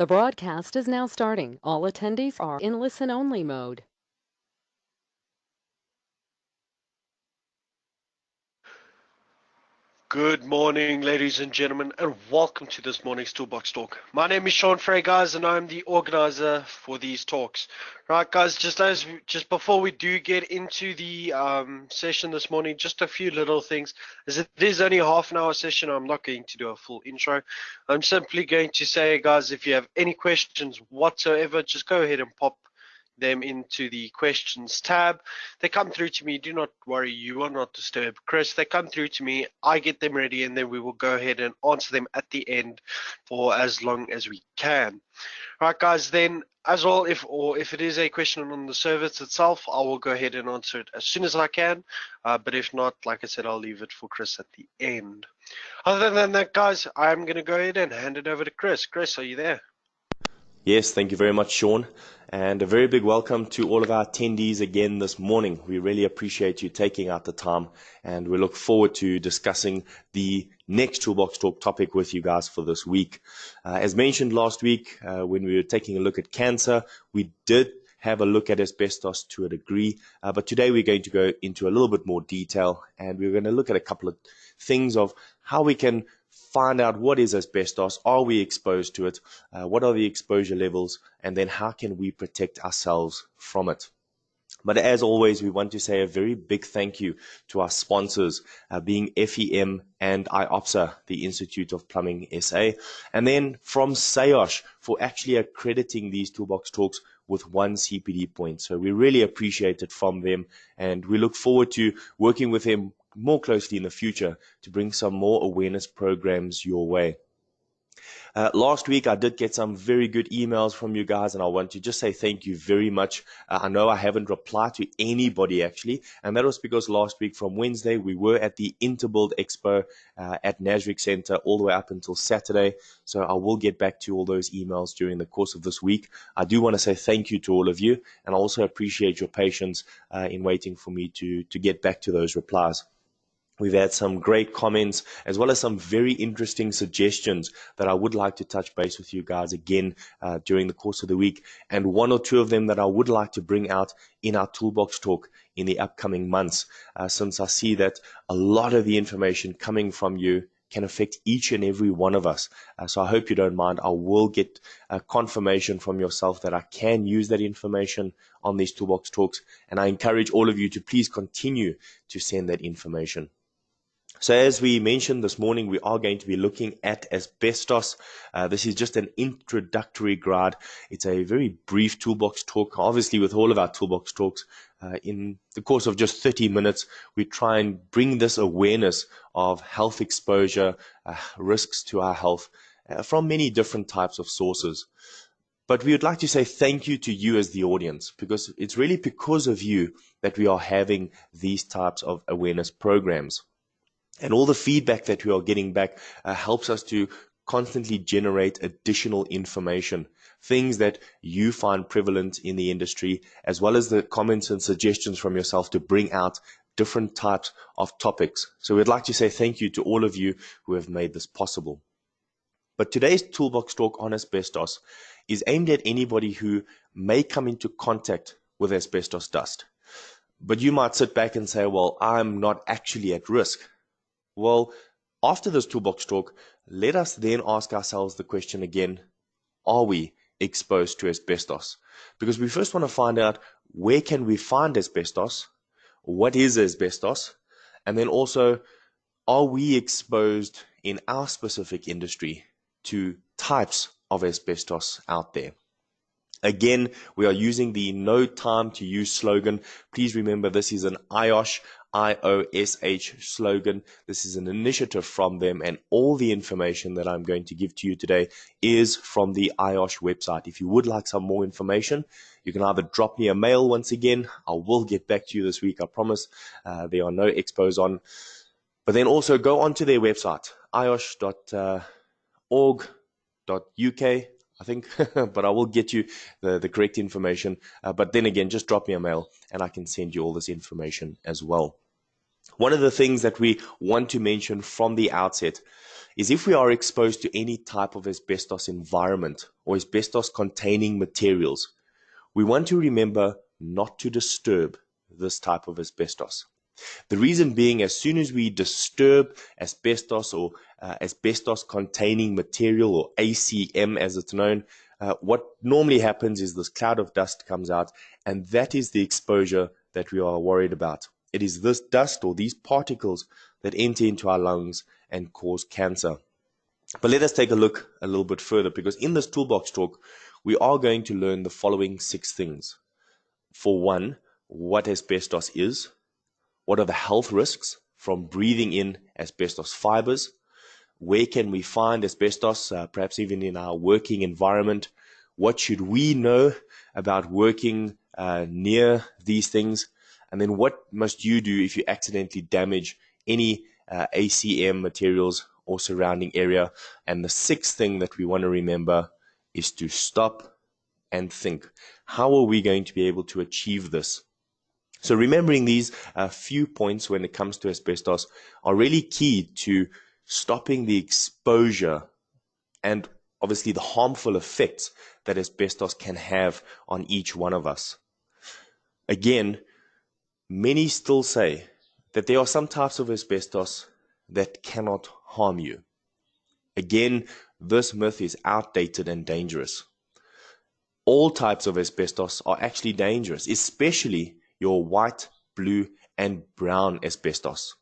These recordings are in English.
The broadcast is now starting. All attendees are in listen-only mode. Good morning, ladies and gentlemen, and welcome to this morning's Toolbox Talk. My name is Sean Frey, guys, and I'm the organizer for these talks. Right, guys, just before we do get into the session this morning, just a few little things. As it is only a half an hour session, I'm not going to do a full intro. I'm simply going to say, guys, if you have any questions whatsoever, just go ahead and pop them into the questions tab. They come through to me. Do not worry, you are not disturbed, Chris. They come through to me, I get them ready, and then we will go ahead and answer them at the end for as long as we can. Right, guys, then as well, if it is a question on the service itself, I will go ahead and answer it as soon as I can, but if not, like I said, I'll leave it for Chris at the end. Other than that, guys, I'm going to go ahead and hand it over to Chris. Chris, are you there? Yes, thank you very much, Sean. And a very big welcome to all of our attendees again this morning. We really appreciate you taking out the time, and we look forward to discussing the next Toolbox Talk topic with you guys for this week. As mentioned last week, when we were taking a look at cancer, we did have a look at asbestos to a degree, but today we're going to go into a little bit more detail, and we're going to look at a couple of things of how we can find out what is asbestos, are we exposed to it, what are the exposure levels, and then how can we protect ourselves from it. But as always, we want to say a very big thank you to our sponsors, being FEM and IOPSA, the Institute of Plumbing SA, and then from SAOSH for actually accrediting these Toolbox Talks with 1 CPD point. So we really appreciate it from them, and we look forward to working with them more closely in the future to bring some more awareness programs your way. Last week, I did get some very good emails from you guys, and I want to just say thank you very much. I know I haven't replied to anybody actually, and that was because last week from Wednesday, we were at the Interbuild Expo at Nasric Center all the way up until Saturday. So I will get back to all those emails during the course of this week. I do want to say thank you to all of you, and I also appreciate your patience in waiting for me to get back to those replies. We've had some great comments as well as some very interesting suggestions that I would like to touch base with you guys again during the course of the week, and one or two of them that I would like to bring out in our Toolbox Talk in the upcoming months, since I see that a lot of the information coming from you can affect each and every one of us. So I hope you don't mind. I will get confirmation from yourself that I can use that information on these Toolbox Talks, and I encourage all of you to please continue to send that information. So as we mentioned this morning, we are going to be looking at asbestos. This is just an introductory guide. It's a very brief Toolbox Talk. Obviously, with all of our Toolbox Talks, in the course of just 30 minutes, we try and bring this awareness of health exposure, risks to our health from many different types of sources. But we would like to say thank you to you as the audience, because it's really because of you that we are having these types of awareness programs. And all the feedback that we are getting back helps us to constantly generate additional information, things that you find prevalent in the industry, as well as the comments and suggestions from yourself to bring out different types of topics. So we'd like to say thank you to all of you who have made this possible. But today's Toolbox Talk on asbestos is aimed at anybody who may come into contact with asbestos dust. But you might sit back and say, well, I'm not actually at risk. Well, after this Toolbox Talk, let us then ask ourselves the question again, are we exposed to asbestos? Because we first want to find out, where can we find asbestos? What is asbestos? And then also, are we exposed in our specific industry to types of asbestos out there? Again, we are using the no time to use slogan. Please remember, this is an IOSH, IOSH slogan. This is an initiative from them, and all the information that I'm going to give to you today is from the IOSH website. If you would like some more information, you can either drop me a mail once again. I will get back to you this week, I promise. There are no expos on. But then also go onto their website, iosh.org.uk. I think, but I will get you the correct information. But then again, just drop me a mail and I can send you all this information as well. One of the things that we want to mention from the outset is if we are exposed to any type of asbestos environment or asbestos containing materials, we want to remember not to disturb this type of asbestos. The reason being, as soon as we disturb asbestos or asbestos containing material, or ACM as it's known, what normally happens is this cloud of dust comes out, and that is the exposure that we are worried about. It is this dust or these particles that enter into our lungs and cause cancer. But let us take a look a little bit further, because in this toolbox talk, we are going to learn the following 6 things. For one, what asbestos is. What are the health risks from breathing in asbestos fibers? Where can we find asbestos, perhaps even in our working environment? What should we know about working near these things? And then what must you do if you accidentally damage any ACM materials or surrounding area? And the 6th thing that we want to remember is to stop and think. How are we going to be able to achieve this? So remembering these few points when it comes to asbestos are really key to stopping the exposure and obviously the harmful effects that asbestos can have on each one of us. Again, many still say that there are some types of asbestos that cannot harm you. Again, this myth is outdated and dangerous. All types of asbestos are actually dangerous, especially your white, blue, and brown asbestos.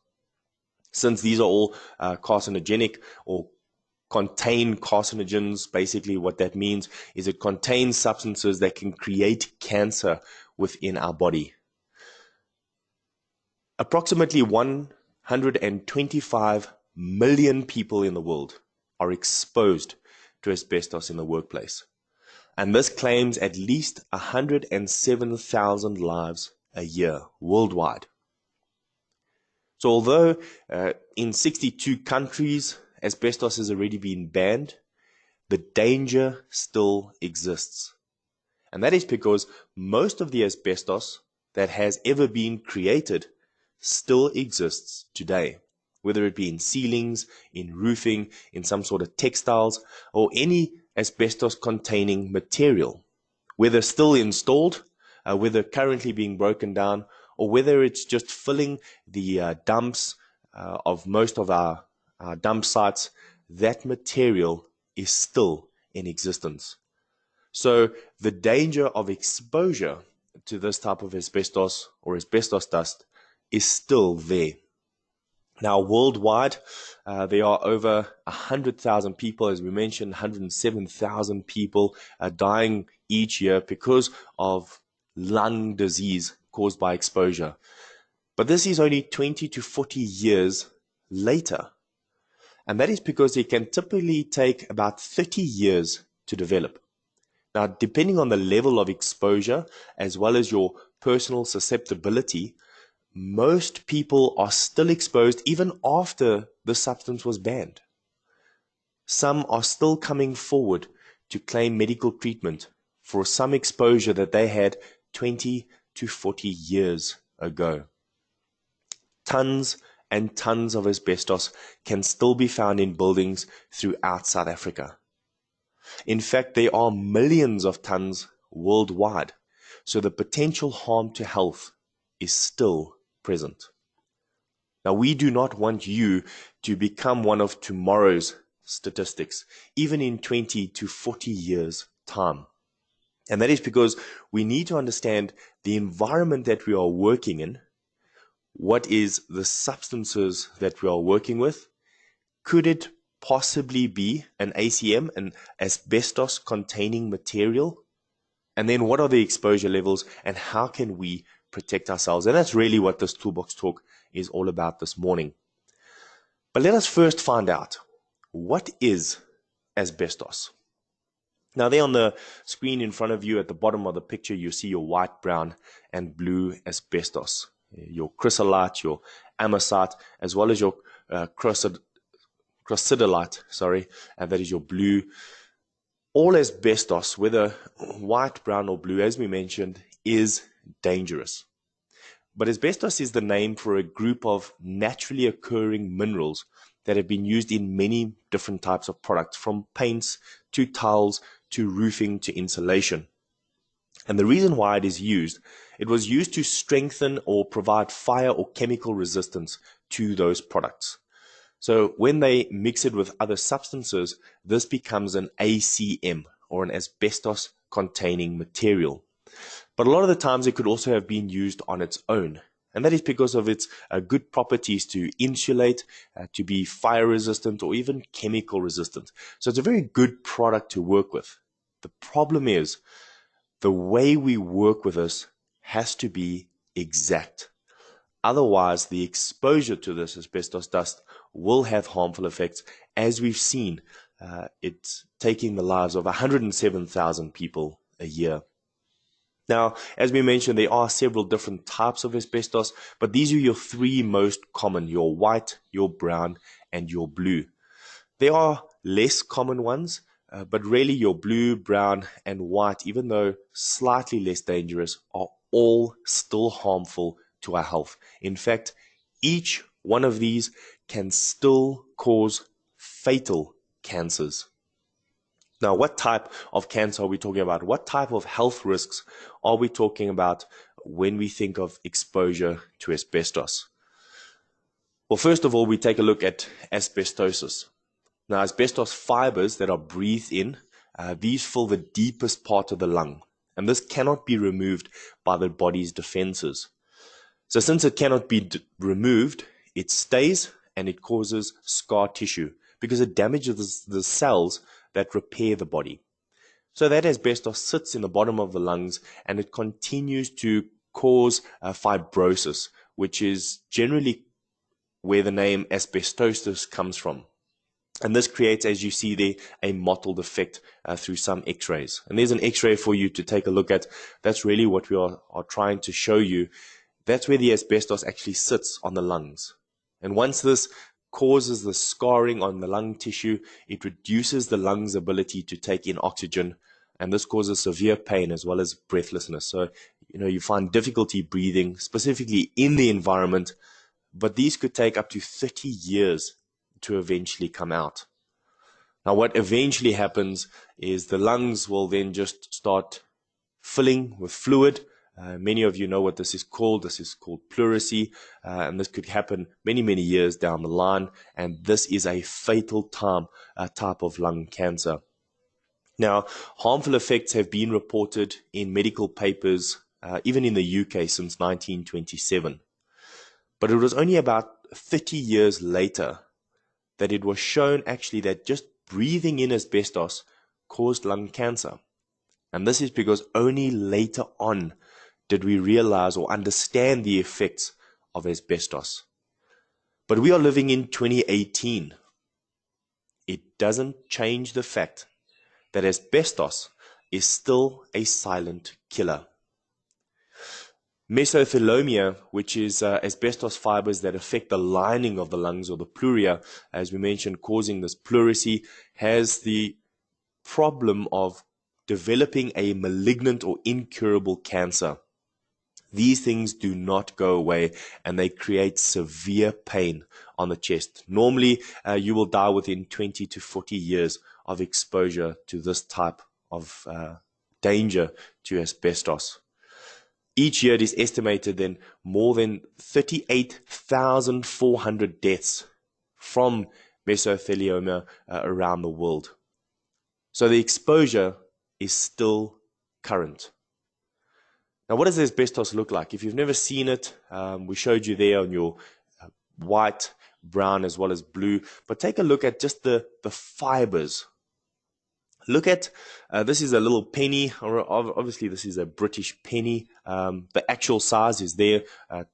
Since these are all carcinogenic or contain carcinogens, basically what that means is it contains substances that can create cancer within our body. Approximately 125 million people in the world are exposed to asbestos in the workplace. And this claims at least 107,000 lives a year worldwide. So although in 62 countries asbestos has already been banned, the danger still exists. And that is because most of the asbestos that has ever been created still exists today, whether it be in ceilings, in roofing, in some sort of textiles, or any asbestos containing material, whether still installed, whether currently being broken down, or whether it's just filling the dumps of most of our dump sites. That material is still in existence. So the danger of exposure to this type of asbestos or asbestos dust is still there. Now, worldwide, there are over 100,000 people, as we mentioned, 107,000 people dying each year because of lung disease caused by exposure. But this is only 20 to 40 years later. And that is because it can typically take about 30 years to develop. Now, depending on the level of exposure, as well as your personal susceptibility, most people are still exposed even after the substance was banned. Some are still coming forward to claim medical treatment for some exposure that they had 20 to 40 years ago. Tons and tons of asbestos can still be found in buildings throughout South Africa. In fact, there are millions of tons worldwide, so the potential harm to health is still present. Now, we do not want you to become one of tomorrow's statistics, even in 20 to 40 years' time. And that is because we need to understand the environment that we are working in. What is the substances that we are working with? Could it possibly be an ACM, an asbestos containing material? And then what are the exposure levels and how can we protect ourselves? And that's really what this toolbox talk is all about this morning. But let us first find out, what is asbestos? Now, there on the screen in front of you at the bottom of the picture, you see your white, brown, and blue asbestos, your chrysolite, your amosite, as well as your chrysidolite, and that is your blue. All asbestos, whether white, brown, or blue, as we mentioned, is dangerous. But asbestos is the name for a group of naturally occurring minerals that have been used in many different types of products, from paints to tiles to roofing to insulation. And the reason why it was used to strengthen or provide fire or chemical resistance to those products. So when they mix it with other substances, this becomes an ACM, or an asbestos containing material. But a lot of the times it could also have been used on its own. And that is because of its good properties to insulate, to be fire resistant, or even chemical resistant. So it's a very good product to work with. The problem is the way we work with this has to be exact. Otherwise, the exposure to this asbestos dust will have harmful effects, as we've seen it's taking the lives of 107,000 people a year. Now, as we mentioned, there are several different types of asbestos, but these are your three most common: your white, your brown, and your blue. There are less common ones, but really your blue, brown, and white, even though slightly less dangerous, are all still harmful to our health. In fact, each one of these can still cause fatal cancers. Now, what type of cancer are we talking about? What type of health risks are we talking about when we think of exposure to asbestos? Well, first of all, we take a look at asbestosis. Now, asbestos fibers that are breathed in, these fill the deepest part of the lung, and this cannot be removed by the body's defenses. So since it cannot be removed, it stays and it causes scar tissue because it damages the cells that repair the body. So that asbestos sits in the bottom of the lungs and it continues to cause fibrosis, which is generally where the name asbestosis comes from. And this creates, as you see there, a mottled effect through some x-rays. And there's an x-ray for you to take a look at. That's really what we are trying to show you. That's where the asbestos actually sits on the lungs. And once this causes the scarring on the lung tissue, it reduces the lung's ability to take in oxygen, and this causes severe pain as well as breathlessness. So, you find difficulty breathing, specifically in the environment, but these could take up to 30 years to eventually come out. Now, what eventually happens is the lungs will then just start filling with fluid. Many of you know what this is called. This is called pleurisy, and this could happen many, many years down the line, and this is a fatal type of lung cancer. Now, harmful effects have been reported in medical papers, even in the UK, since 1927. But it was only about 30 years later that it was shown actually that just breathing in asbestos caused lung cancer. And this is because only later on did we realize or understand the effects of asbestos. But we are living in 2018. It doesn't change the fact that asbestos is still a silent killer. Mesothelioma, which is asbestos fibers that affect the lining of the lungs, or the pleuria, as we mentioned, causing this pleurisy, has the problem of developing a malignant or incurable cancer. These things do not go away, and they create severe pain on the chest. Normally, you will die within 20 to 40 years of exposure to this type of danger to asbestos. Each year it is estimated then more than 38,400 deaths from mesothelioma around the world. So the exposure is still current. Now, what does asbestos look like? If you've never seen it, we showed you there on your white, brown, as well as blue. But take a look at just the fibers. Look at, this is a little penny, or obviously this is a British penny. The actual size is there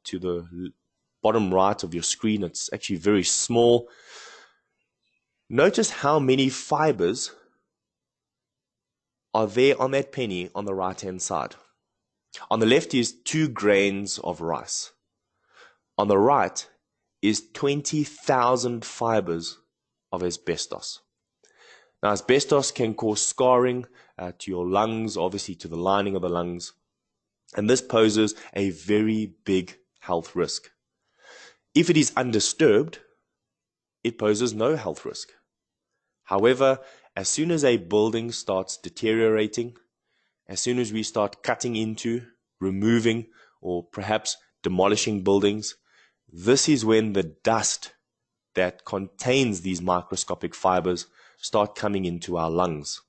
to the bottom right of your screen. It's actually very small. Notice how many fibers are there on that penny on the right-hand side. On the left is 2 grains of rice. On the right is 20,000 fibers of asbestos. Now, asbestos can cause scarring to your lungs, obviously to the lining of the lungs, and this poses a very big health risk. If it is undisturbed, it poses no health risk. However, as soon as a building starts deteriorating, as soon as we start cutting into, removing, or perhaps demolishing buildings, this is when the dust that contains these microscopic fibers start coming into our lungs.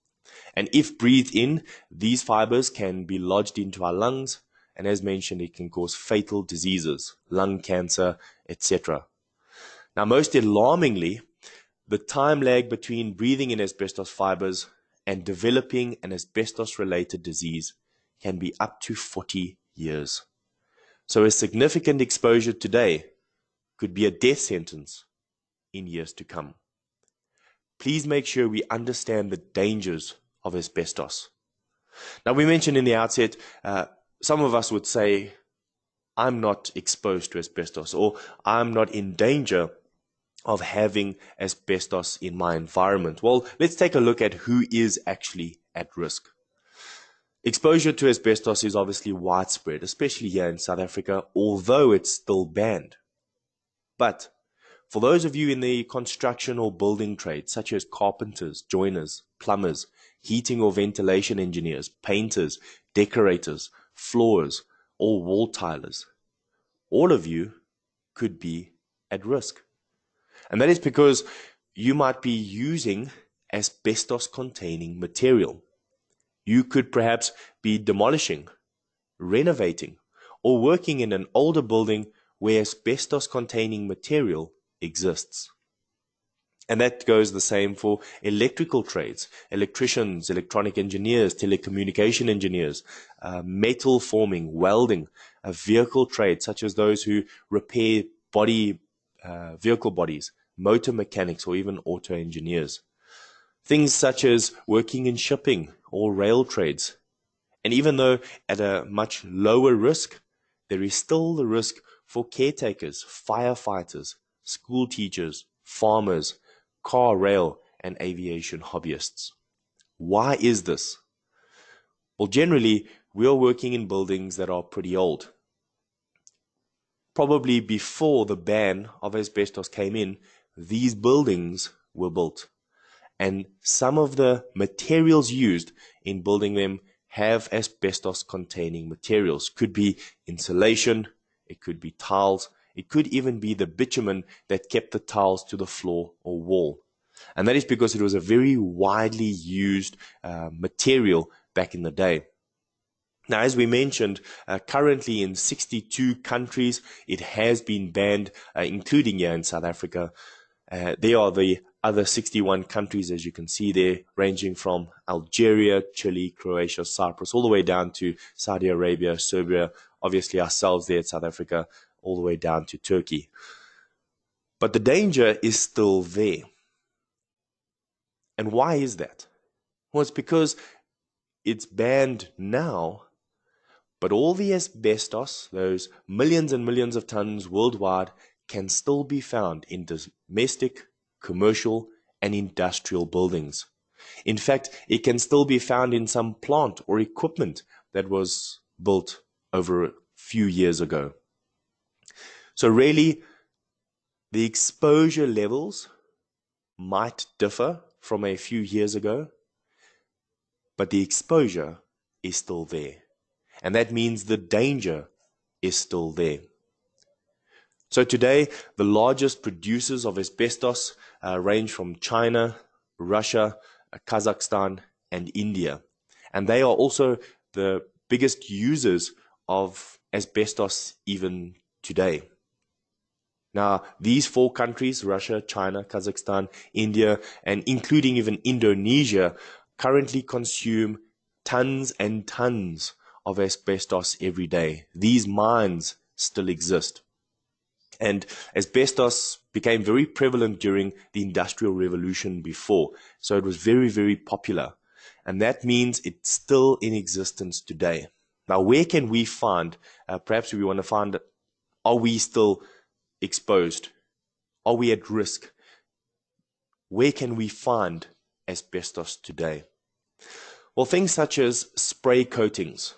And if breathed in, these fibers can be lodged into our lungs, and as mentioned, it can cause fatal diseases, lung cancer, etc. Now, most alarmingly, the time lag between breathing in asbestos fibers and developing an asbestos-related disease can be up to 40 years. So a significant exposure today could be a death sentence in years to come. Please make sure we understand the dangers of asbestos. Now, we mentioned in the outset, some of us would say, I'm not exposed to asbestos, or I'm not in danger of having asbestos in my environment. Well, let's take a look at who is actually at risk. Exposure to asbestos is obviously widespread, especially here in South Africa, although it's still banned. But for those of you in the construction or building trades, such as carpenters, joiners, plumbers, heating or ventilation engineers, painters, decorators, floors, or wall tilers, all of you could be at risk. And that is because you might be using asbestos-containing material. You could perhaps be demolishing, renovating, or working in an older building where asbestos-containing material exists. And that goes the same for electrical trades, electricians, electronic engineers, telecommunication engineers, metal forming, welding, a vehicle trade, such as those who repair vehicle bodies, motor mechanics, or even auto engineers. Things such as working in shipping or rail trades. And even though at a much lower risk, there is still the risk for caretakers, firefighters, school teachers, farmers, car, rail, and aviation hobbyists. Why is this? Well, generally, we are working in buildings that are pretty old. Probably before the ban of asbestos came in, these buildings were built. And some of the materials used in building them have asbestos-containing materials. Could be insulation, it could be tiles, it could even be the bitumen that kept the tiles to the floor or wall. And that is because it was a very widely used material back in the day. Now, as we mentioned, currently in 62 countries, it has been banned, including here in South Africa. There are the other 61 countries, as you can see there, ranging from Algeria, Chile, Croatia, Cyprus, all the way down to Saudi Arabia, Serbia, obviously ourselves there at South Africa, all the way down to Turkey. But the danger is still there. And why is that? Well, it's because it's banned now, but all the asbestos, those millions and millions of tons worldwide, can still be found in domestic, commercial, and industrial buildings. In fact, it can still be found in some plant or equipment that was built over a few years ago. So really, the exposure levels might differ from a few years ago, but the exposure is still there. And that means the danger is still there. So today, the largest producers of asbestos range from China, Russia, Kazakhstan, and India. And they are also the biggest users of asbestos even today. Now, these 4 countries, Russia, China, Kazakhstan, India, and including even Indonesia, currently consume tons and tons of asbestos every day. These mines still exist. And asbestos became very prevalent during the Industrial Revolution before. So it was very, very popular. And that means it's still in existence today. Now, where can we find, perhaps we want to find, are we still exposed? Are we at risk? Where can we find asbestos today? Well, things such as spray coatings.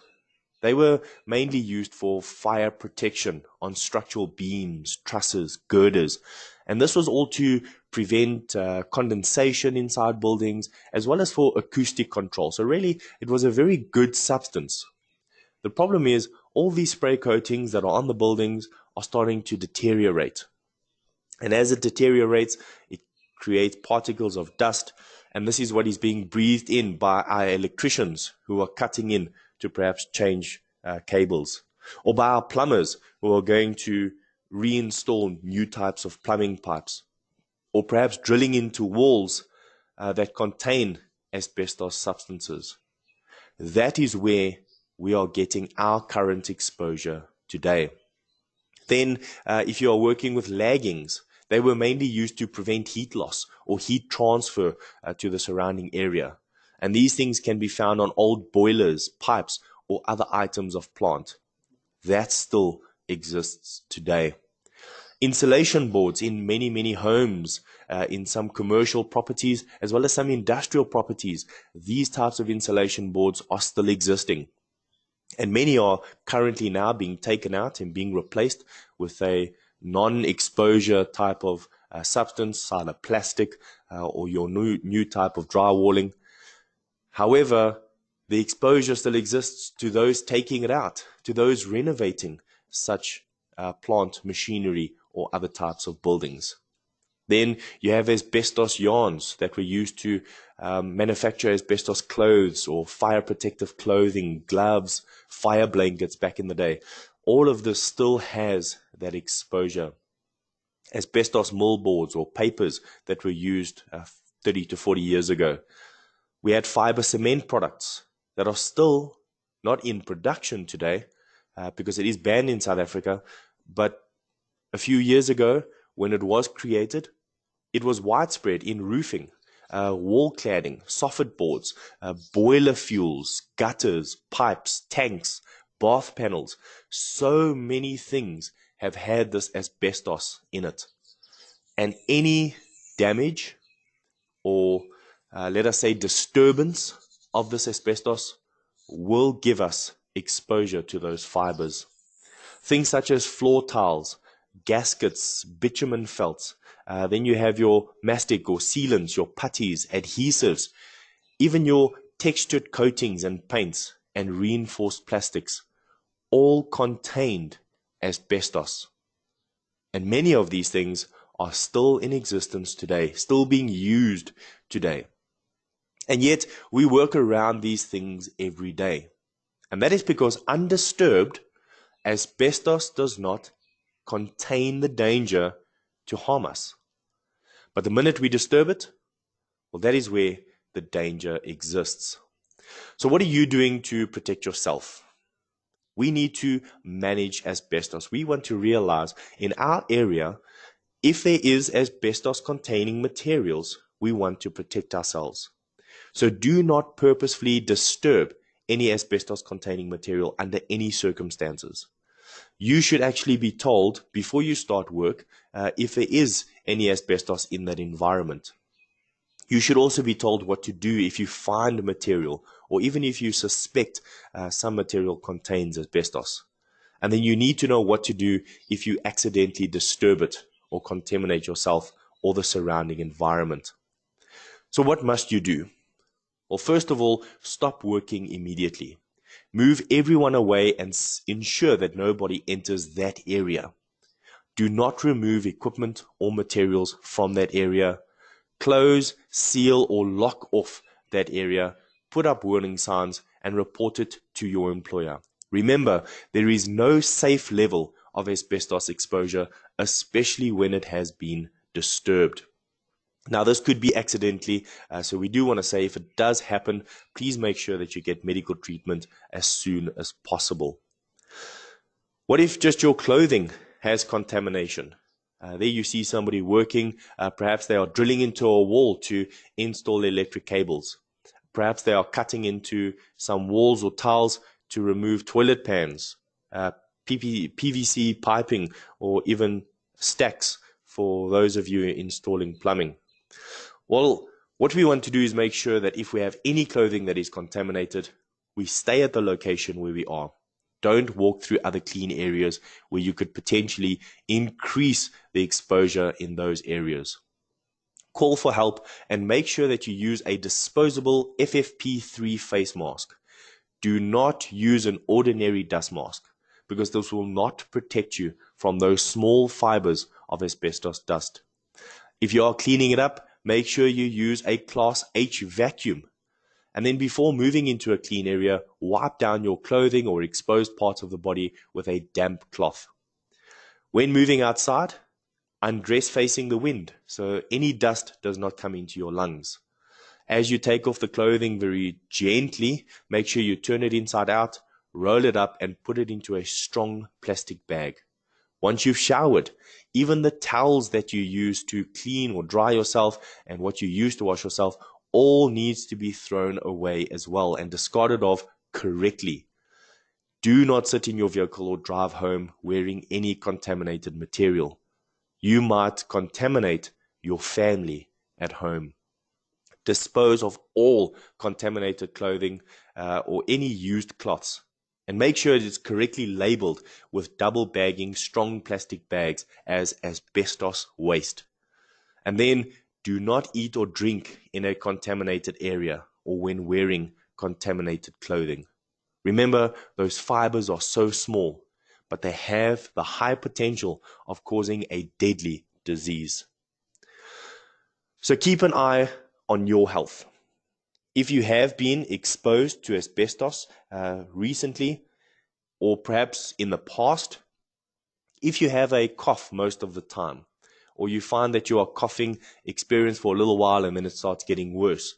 They were mainly used for fire protection on structural beams, trusses, girders, And this was all to prevent condensation inside buildings, as well as for acoustic control. So really, it was a very good substance. The problem is all these spray coatings that are on the buildings are starting to deteriorate. And as it deteriorates, it creates particles of dust. And this is what is being breathed in by our electricians who are cutting in to perhaps change cables, or by our plumbers who are going to reinstall new types of plumbing pipes, or perhaps drilling into walls that contain asbestos substances. That is where we are getting our current exposure today. Then, if you are working with laggings, they were mainly used to prevent heat loss or heat transfer to the surrounding area. And these things can be found on old boilers, pipes, or other items of plant. That still exists today. Insulation boards in many, many homes, in some commercial properties, as well as some industrial properties, these types of insulation boards are still existing. And many are currently now being taken out and being replaced with a non-exposure type of substance, either plastic or your new type of drywalling. However, the exposure still exists to those taking it out, to those renovating such plant machinery or other types of buildings. Then you have asbestos yarns that were used to manufacture asbestos clothes or fire protective clothing, gloves, fire blankets back in the day. All of this still has that exposure. Asbestos millboards or papers that were used 30 to 40 years ago. We had fiber cement products that are still not in production today because it is banned in South Africa. But a few years ago, when it was created, it was widespread in roofing, wall cladding, soffit boards, boiler fuels, gutters, pipes, tanks, bath panels. So many things have had this asbestos in it. And any damage or let us say disturbance of this asbestos will give us exposure to those fibers. Things such as floor tiles, gaskets, bitumen felts. Then you have your mastic or sealants, your putties, adhesives, even your textured coatings and paints and reinforced plastics, all contained asbestos. And many of these things are still in existence today, still being used today. And yet we work around these things every day. And that is because undisturbed, asbestos does not contain the danger to harm us. But the minute we disturb it, well, that is where the danger exists. So what are you doing to protect yourself? We need to manage asbestos. We want to realize in our area, if there is asbestos containing materials, we want to protect ourselves. So do not purposefully disturb any asbestos containing material under any circumstances. You should actually be told before you start work if there is any asbestos in that environment. You should also be told what to do if you find material or even if you suspect some material contains asbestos. And then you need to know what to do if you accidentally disturb it or contaminate yourself or the surrounding environment. So what must you do? Well, first of all, stop working immediately. Move everyone away and ensure that nobody enters that area. Do not remove equipment or materials from that area. Close, seal, or lock off that area. Put up warning signs and report it to your employer. Remember, there is no safe level of asbestos exposure, especially when it has been disturbed. Now, this could be accidentally, so we do want to say if it does happen, please make sure that you get medical treatment as soon as possible. What if just your clothing has contamination? There you see somebody working, perhaps they are drilling into a wall to install electric cables. Perhaps they are cutting into some walls or tiles to remove toilet pans, PVC piping, or even stacks for those of you installing plumbing. Well, what we want to do is make sure that if we have any clothing that is contaminated, we stay at the location where we are. Don't walk through other clean areas where you could potentially increase the exposure in those areas. Call for help and make sure that you use a disposable FFP3 face mask. Do not use an ordinary dust mask because this will not protect you from those small fibers of asbestos dust. If you are cleaning it up, make sure you use a Class H vacuum. And then before moving into a clean area, wipe down your clothing or exposed parts of the body with a damp cloth. When moving outside, undress facing the wind so any dust does not come into your lungs. As you take off the clothing very gently, make sure you turn it inside out, roll it up and put it into a strong plastic bag. Once you've showered, even the towels that you use to clean or dry yourself and what you use to wash yourself all needs to be thrown away as well and discarded of correctly. Do not sit in your vehicle or drive home wearing any contaminated material. You might contaminate your family at home. Dispose of all contaminated clothing or any used cloths. And make sure it is correctly labeled with double bagging strong plastic bags as asbestos waste. And then do not eat or drink in a contaminated area or when wearing contaminated clothing. Remember, those fibers are so small, but they have the high potential of causing a deadly disease. So keep an eye on your health. If you have been exposed to asbestos recently or perhaps in the past, if you have a cough most of the time, or you find that you are coughing experience for a little while and then it starts getting worse,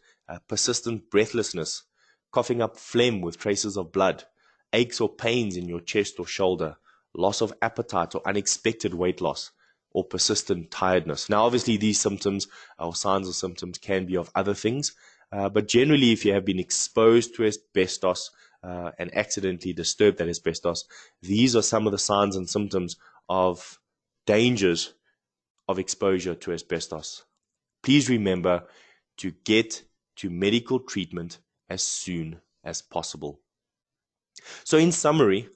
persistent breathlessness, coughing up phlegm with traces of blood, aches or pains in your chest or shoulder, loss of appetite or unexpected weight loss, or persistent tiredness. Now, obviously, these symptoms or signs or symptoms can be of other things, but generally, if you have been exposed to asbestos and accidentally disturbed that asbestos, these are some of the signs and symptoms of dangers of exposure to asbestos. Please remember to get to medical treatment as soon as possible. So in summary,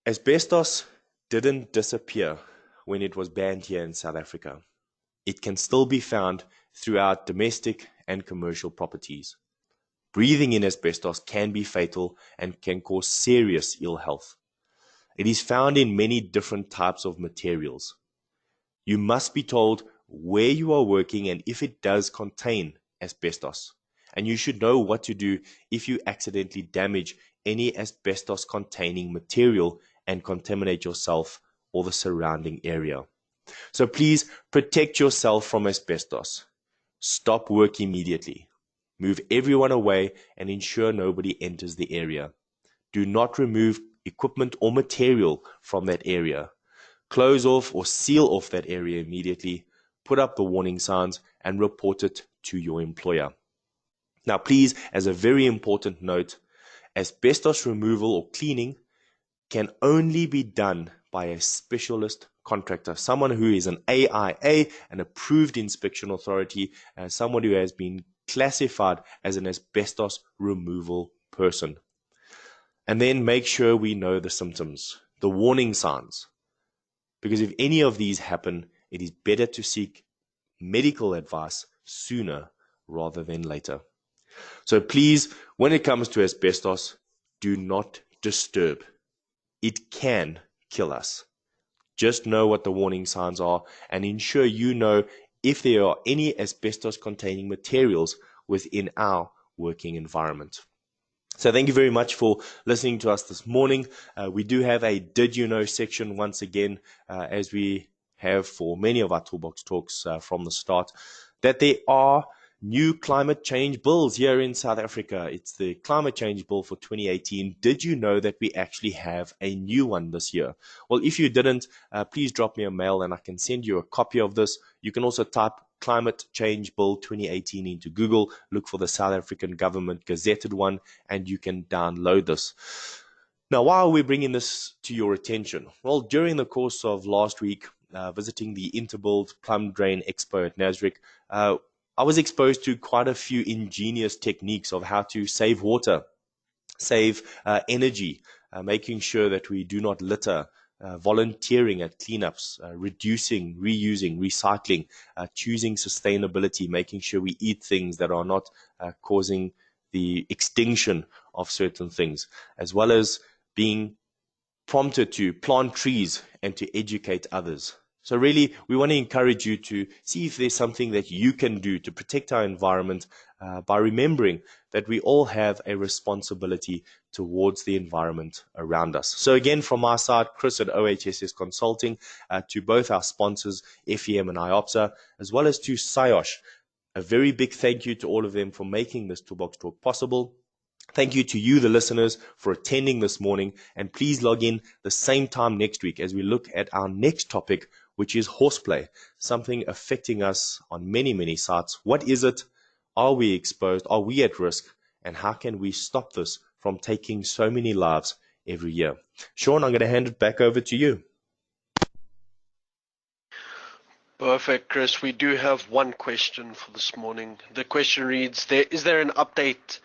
asbestos didn't disappear when it was banned here in South Africa. It can still be found throughout domestic and commercial properties. Breathing in asbestos can be fatal and can cause serious ill health. It is found in many different types of materials. You must be told where you are working and if it does contain asbestos. And you should know what to do if you accidentally damage any asbestos containing material and contaminate yourself or the surrounding area. So please protect yourself from asbestos. Stop work immediately. Move everyone away and ensure nobody enters the area. Do not remove equipment or material from that area. Close off or seal off that area immediately. Put up the warning signs and report it to your employer. Now, please, as a very important note, asbestos removal or cleaning can only be done by a specialist contractor, someone who is an AIA, an approved inspection authority, and someone who has been classified as an asbestos removal person. And then make sure we know the symptoms, the warning signs, because if any of these happen, it is better to seek medical advice sooner rather than later. So please, when it comes to asbestos, do not disturb. It can kill us. Just know what the warning signs are and ensure you know if there are any asbestos containing materials within our working environment. So thank you very much for listening to us this morning. We do have a Did You Know section once again, as we have for many of our Toolbox Talks from the start, that there are new climate change bills here in South Africa. It's the climate change bill for 2018. Did you know that we actually have a new one this year? Well, if you didn't, please drop me a mail and I can send you a copy of this. You can also type Climate Change Bill 2018 into Google, look for the South African government gazetted one, and you can download this. Now, why are we bringing this to your attention? Well, during the course of last week, visiting the Interbuild Plum Drain Expo at Nasrec, I was exposed to quite a few ingenious techniques of how to save water, save energy, making sure that we do not litter, volunteering at cleanups, reducing, reusing, recycling, choosing sustainability, making sure we eat things that are not causing the extinction of certain things, as well as being prompted to plant trees and to educate others. So really, we want to encourage you to see if there's something that you can do to protect our environment by remembering that we all have a responsibility towards the environment around us. So again, from our side, Chris at OHSS Consulting, to both our sponsors, FEM and IOPSA, as well as to SIOSH, a very big thank you to all of them for making this Toolbox Talk possible. Thank you to you, the listeners, for attending this morning, and please log in the same time next week as we look at our next topic, which is horseplay, something affecting us on many, many sites. What is it? Are we exposed? Are we at risk? And how can we stop this from taking so many lives every year? Sean, I'm going to hand it back over to you. Perfect, Chris. We do have one question for this morning. The question reads, is there an update?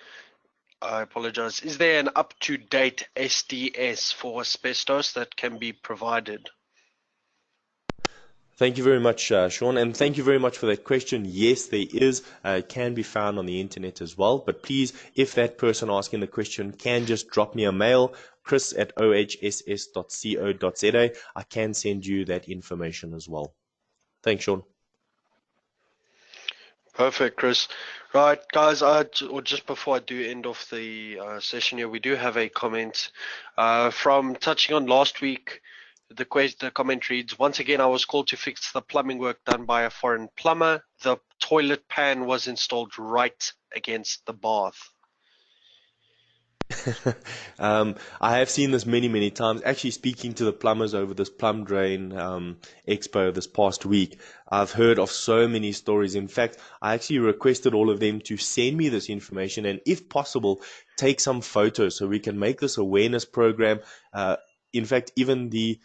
I apologize. Is there an up-to-date SDS for asbestos that can be provided? Thank you very much, Sean, and thank you very much for that question. Yes, there is. It can be found on the internet as well. But please, if that person asking the question can just drop me a mail, chris@ohss.co.za, I can send you that information as well. Thanks, Sean. Perfect, Chris. Right, guys, or just before I do end off the session here, we do have a comment from touching on last week. The comment reads, once again, I was called to fix the plumbing work done by a foreign plumber. The toilet pan was installed right against the bath. I have seen this many, many times. Actually, speaking to the plumbers over this plum drain expo this past week, I've heard of so many stories. In fact, I actually requested all of them to send me this information and, if possible, take some photos so we can make this awareness program. In fact, even the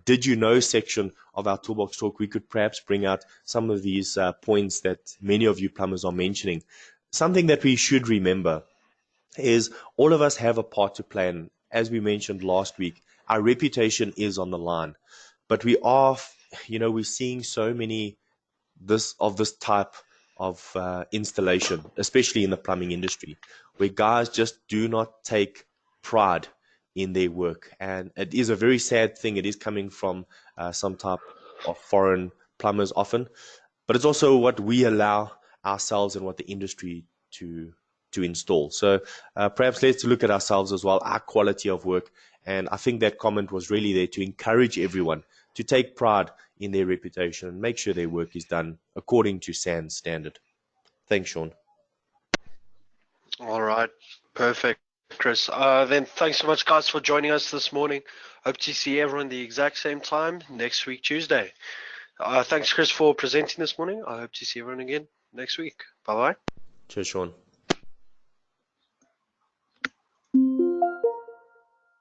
Did You Know section of our Toolbox Talk, we could perhaps bring out some of these points that many of you plumbers are mentioning. Something that we should remember is all of us have a part to play. And as we mentioned last week, our reputation is on the line. But we are, we're seeing so many this type of installation, especially in the plumbing industry, where guys just do not take pride in their work. And it is a very sad thing. It is coming from some type of foreign plumbers often, but it's also what we allow ourselves and what the industry to install. So perhaps let's look at ourselves as well, our quality of work. And I think that comment was really there to encourage everyone to take pride in their reputation and make sure their work is done according to SANS standard. Thanks, Sean. All right, perfect, Chris. Then thanks so much, guys, for joining us this morning. Hope to see everyone the exact same time next week, Tuesday. Thanks, Chris, for presenting this morning. I hope to see everyone again next week. Bye-bye. Cheers, Sean.